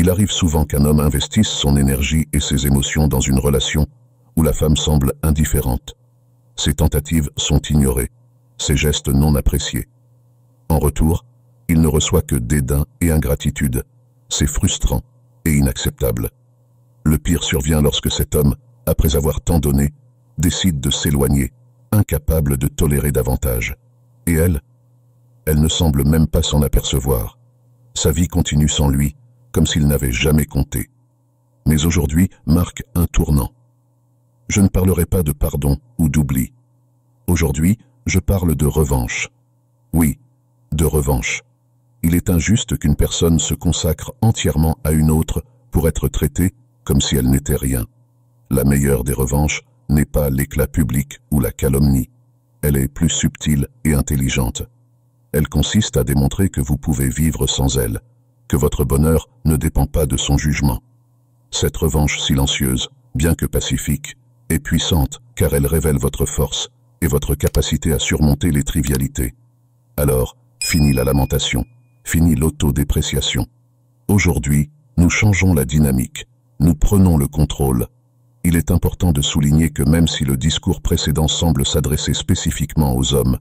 Il arrive souvent qu'un homme investisse son énergie et ses émotions dans une relation où la femme semble indifférente. Ses tentatives sont ignorées, ses gestes non appréciés. En retour, il ne reçoit que dédain et ingratitude. C'est frustrant et inacceptable. Le pire survient lorsque cet homme, après avoir tant donné, décide de s'éloigner, incapable de tolérer davantage. Et elle ne semble même pas s'en apercevoir. Sa vie continue sans lui, comme s'il n'avait jamais compté. Mais aujourd'hui marque un tournant. Je ne parlerai pas de pardon ou d'oubli. Aujourd'hui, je parle de revanche. Oui, de revanche. Il est injuste qu'une personne se consacre entièrement à une autre pour être traitée comme si elle n'était rien. La meilleure des revanches n'est pas l'éclat public ou la calomnie. Elle est plus subtile et intelligente. Elle consiste à démontrer que vous pouvez vivre sans elle, que votre bonheur ne dépend pas de son jugement. Cette revanche silencieuse, bien que pacifique, est puissante car elle révèle votre force et votre capacité à surmonter les trivialités. Alors, fini la lamentation, fini l'autodépréciation. Aujourd'hui, nous changeons la dynamique, nous prenons le contrôle. Il est important de souligner que même si le discours précédent semble s'adresser spécifiquement aux hommes,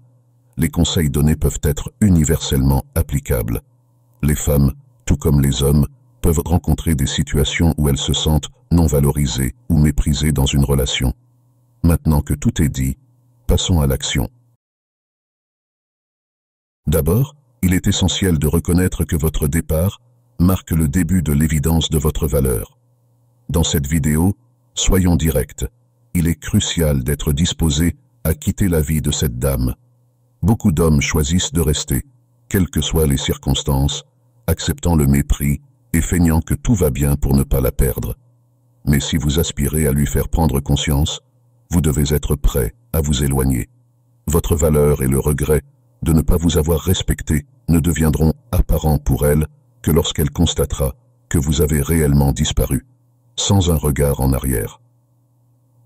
les conseils donnés peuvent être universellement applicables. Les femmes, tout comme les hommes, peuvent rencontrer des situations où elles se sentent non valorisées ou méprisées dans une relation. Maintenant que tout est dit, passons à l'action. D'abord, il est essentiel de reconnaître que votre départ marque le début de l'évidence de votre valeur. Dans cette vidéo, soyons directs. Il est crucial d'être disposé à quitter la vie de cette dame. Beaucoup d'hommes choisissent de rester, quelles que soient les circonstances, acceptant le mépris et feignant que tout va bien pour ne pas la perdre. Mais si vous aspirez à lui faire prendre conscience, vous devez être prêt à vous éloigner. Votre valeur et le regret de ne pas vous avoir respecté ne deviendront apparents pour elle que lorsqu'elle constatera que vous avez réellement disparu, sans un regard en arrière.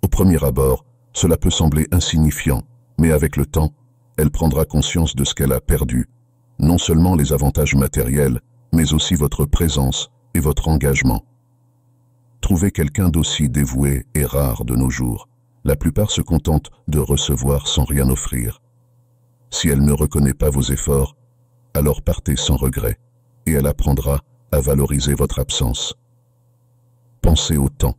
Au premier abord, cela peut sembler insignifiant, mais avec le temps, elle prendra conscience de ce qu'elle a perdu, non seulement les avantages matériels, mais aussi votre présence et votre engagement. Trouver quelqu'un d'aussi dévoué est rare de nos jours. La plupart se contentent de recevoir sans rien offrir. Si elle ne reconnaît pas vos efforts, alors partez sans regret, et elle apprendra à valoriser votre absence. Pensez au temps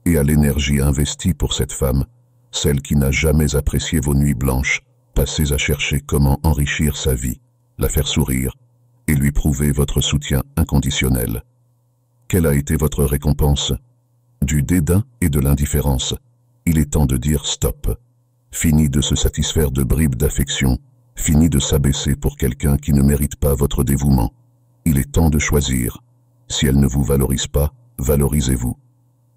et à l'énergie investie pour cette femme, celle qui n'a jamais apprécié vos nuits blanches, passées à chercher comment enrichir sa vie, la faire sourire, et lui prouver votre soutien inconditionnel. Quelle a été votre récompense? Du dédain et de l'indifférence. Il est temps de dire stop. Fini de se satisfaire de bribes d'affection, fini de s'abaisser pour quelqu'un qui ne mérite pas votre dévouement. Il est temps de choisir. Si elle ne vous valorise pas, valorisez-vous.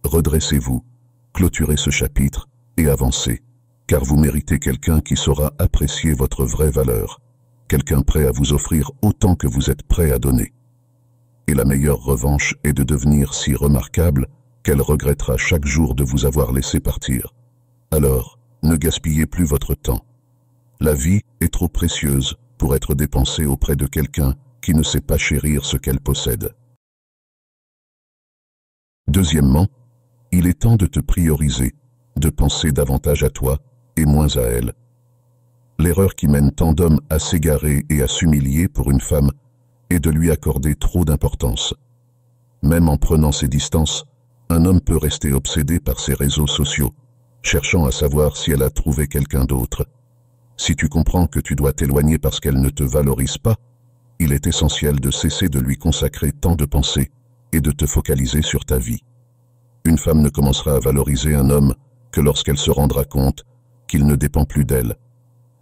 Redressez-vous, clôturez ce chapitre et avancez, car vous méritez quelqu'un qui saura apprécier votre vraie valeur, quelqu'un prêt à vous offrir autant que vous êtes prêt à donner. Et la meilleure revanche est de devenir si remarquable qu'elle regrettera chaque jour de vous avoir laissé partir. Alors, ne gaspillez plus votre temps. La vie est trop précieuse pour être dépensée auprès de quelqu'un qui ne sait pas chérir ce qu'elle possède. Deuxièmement, il est temps de te prioriser, de penser davantage à toi et moins à elle. L'erreur qui mène tant d'hommes à s'égarer et à s'humilier pour une femme est de lui accorder trop d'importance. Même en prenant ses distances, un homme peut rester obsédé par ses réseaux sociaux, cherchant à savoir si elle a trouvé quelqu'un d'autre. Si tu comprends que tu dois t'éloigner parce qu'elle ne te valorise pas, il est essentiel de cesser de lui consacrer tant de pensées et de te focaliser sur ta vie. Une femme ne commencera à valoriser un homme que lorsqu'elle se rendra compte qu'il ne dépend plus d'elle.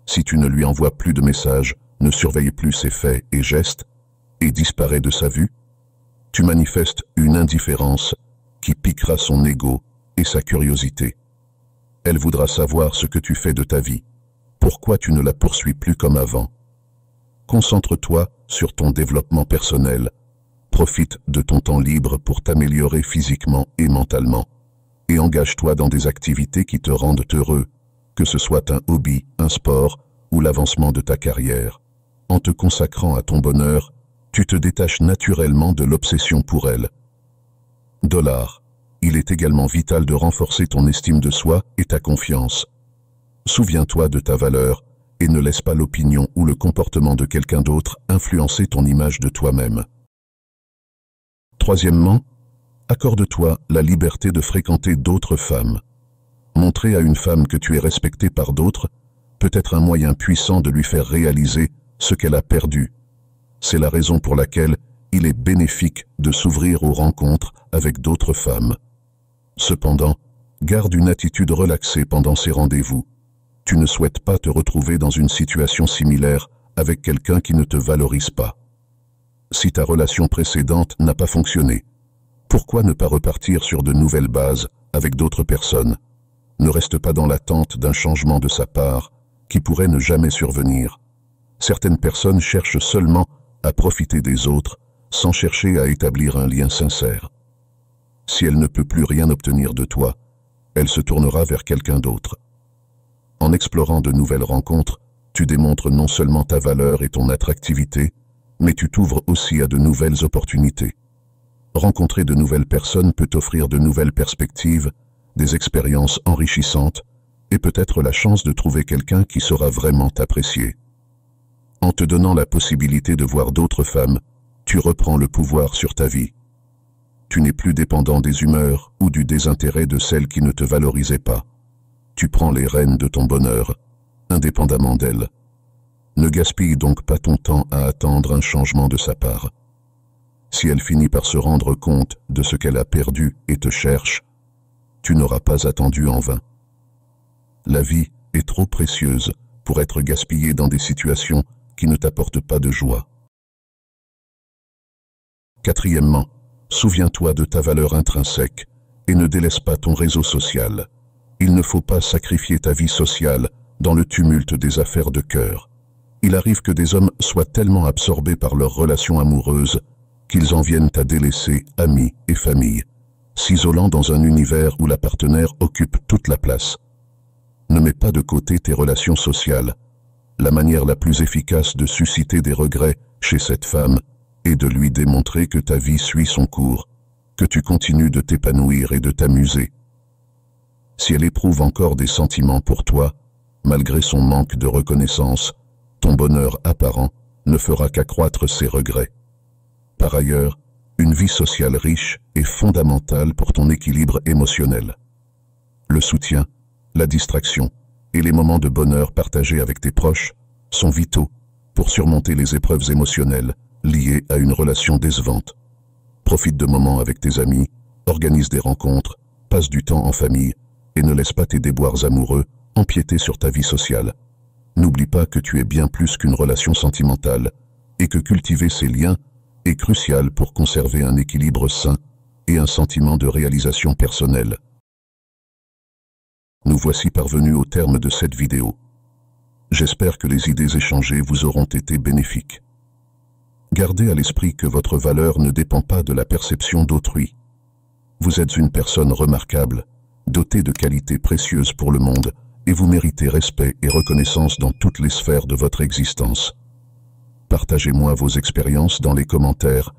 Si tu ne lui envoies plus de messages, ne surveille plus ses faits et gestes, et disparaît de sa vue, tu manifestes une indifférence qui piquera son ego et sa curiosité. Elle voudra savoir ce que tu fais de ta vie, pourquoi tu ne la poursuis plus comme avant. Concentre-toi sur ton développement personnel, profite de ton temps libre pour t'améliorer physiquement et mentalement, et engage-toi dans des activités qui te rendent heureux, que ce soit un hobby, un sport ou l'avancement de ta carrière. En te consacrant à ton bonheur, tu te détaches naturellement de l'obsession pour elle, Il est également vital de renforcer ton estime de soi et ta confiance. Souviens-toi de ta valeur et ne laisse pas l'opinion ou le comportement de quelqu'un d'autre influencer ton image de toi-même. Troisièmement, accorde-toi la liberté de fréquenter d'autres femmes. Montrer à une femme que tu es respecté par d'autres peut être un moyen puissant de lui faire réaliser ce qu'elle a perdu. C'est la raison pour laquelle il est bénéfique de s'ouvrir aux rencontres avec d'autres femmes. Cependant, garde une attitude relaxée pendant ces rendez-vous. Tu ne souhaites pas te retrouver dans une situation similaire avec quelqu'un qui ne te valorise pas. Si ta relation précédente n'a pas fonctionné, pourquoi ne pas repartir sur de nouvelles bases avec d'autres personnes? Ne reste pas dans l'attente d'un changement de sa part qui pourrait ne jamais survenir. Certaines personnes cherchent seulement à profiter des autres sans chercher à établir un lien sincère. Si elle ne peut plus rien obtenir de toi, elle se tournera vers quelqu'un d'autre. En explorant de nouvelles rencontres, tu démontres non seulement ta valeur et ton attractivité, mais tu t'ouvres aussi à de nouvelles opportunités. Rencontrer de nouvelles personnes peut t'offrir de nouvelles perspectives, des expériences enrichissantes et peut-être la chance de trouver quelqu'un qui saura vraiment t'apprécier. En te donnant la possibilité de voir d'autres femmes, tu reprends le pouvoir sur ta vie. Tu n'es plus dépendant des humeurs ou du désintérêt de celles qui ne te valorisaient pas. Tu prends les rênes de ton bonheur, indépendamment d'elles. Ne gaspille donc pas ton temps à attendre un changement de sa part. Si elle finit par se rendre compte de ce qu'elle a perdu et te cherche, tu n'auras pas attendu en vain. La vie est trop précieuse pour être gaspillée dans des situations qui ne t'apportent pas de joie. Quatrièmement, souviens-toi de ta valeur intrinsèque et ne délaisse pas ton réseau social. Il ne faut pas sacrifier ta vie sociale dans le tumulte des affaires de cœur. Il arrive que des hommes soient tellement absorbés par leurs relations amoureuses qu'ils en viennent à délaisser amis et famille, s'isolant dans un univers où la partenaire occupe toute la place. Ne mets pas de côté tes relations sociales. La manière la plus efficace de susciter des regrets chez cette femme est de lui démontrer que ta vie suit son cours, que tu continues de t'épanouir et de t'amuser. Si elle éprouve encore des sentiments pour toi, malgré son manque de reconnaissance, ton bonheur apparent ne fera qu'accroître ses regrets. Par ailleurs, une vie sociale riche est fondamentale pour ton équilibre émotionnel. Le soutien, la distraction et les moments de bonheur partagés avec tes proches sont vitaux pour surmonter les épreuves émotionnelles liées à une relation décevante. Profite de moments avec tes amis, organise des rencontres, passe du temps en famille et ne laisse pas tes déboires amoureux empiéter sur ta vie sociale. N'oublie pas que tu es bien plus qu'une relation sentimentale et que cultiver ces liens est crucial pour conserver un équilibre sain et un sentiment de réalisation personnelle. Nous voici parvenus au terme de cette vidéo. J'espère que les idées échangées vous auront été bénéfiques. Gardez à l'esprit que votre valeur ne dépend pas de la perception d'autrui. Vous êtes une personne remarquable, dotée de qualités précieuses pour le monde, et vous méritez respect et reconnaissance dans toutes les sphères de votre existence. Partagez-moi vos expériences dans les commentaires,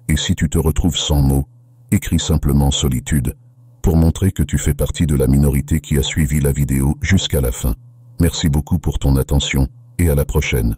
et si tu te retrouves sans mots, écris simplement solitude, pour montrer que tu fais partie de la minorité qui a suivi la vidéo jusqu'à la fin. Merci beaucoup pour ton attention, et à la prochaine.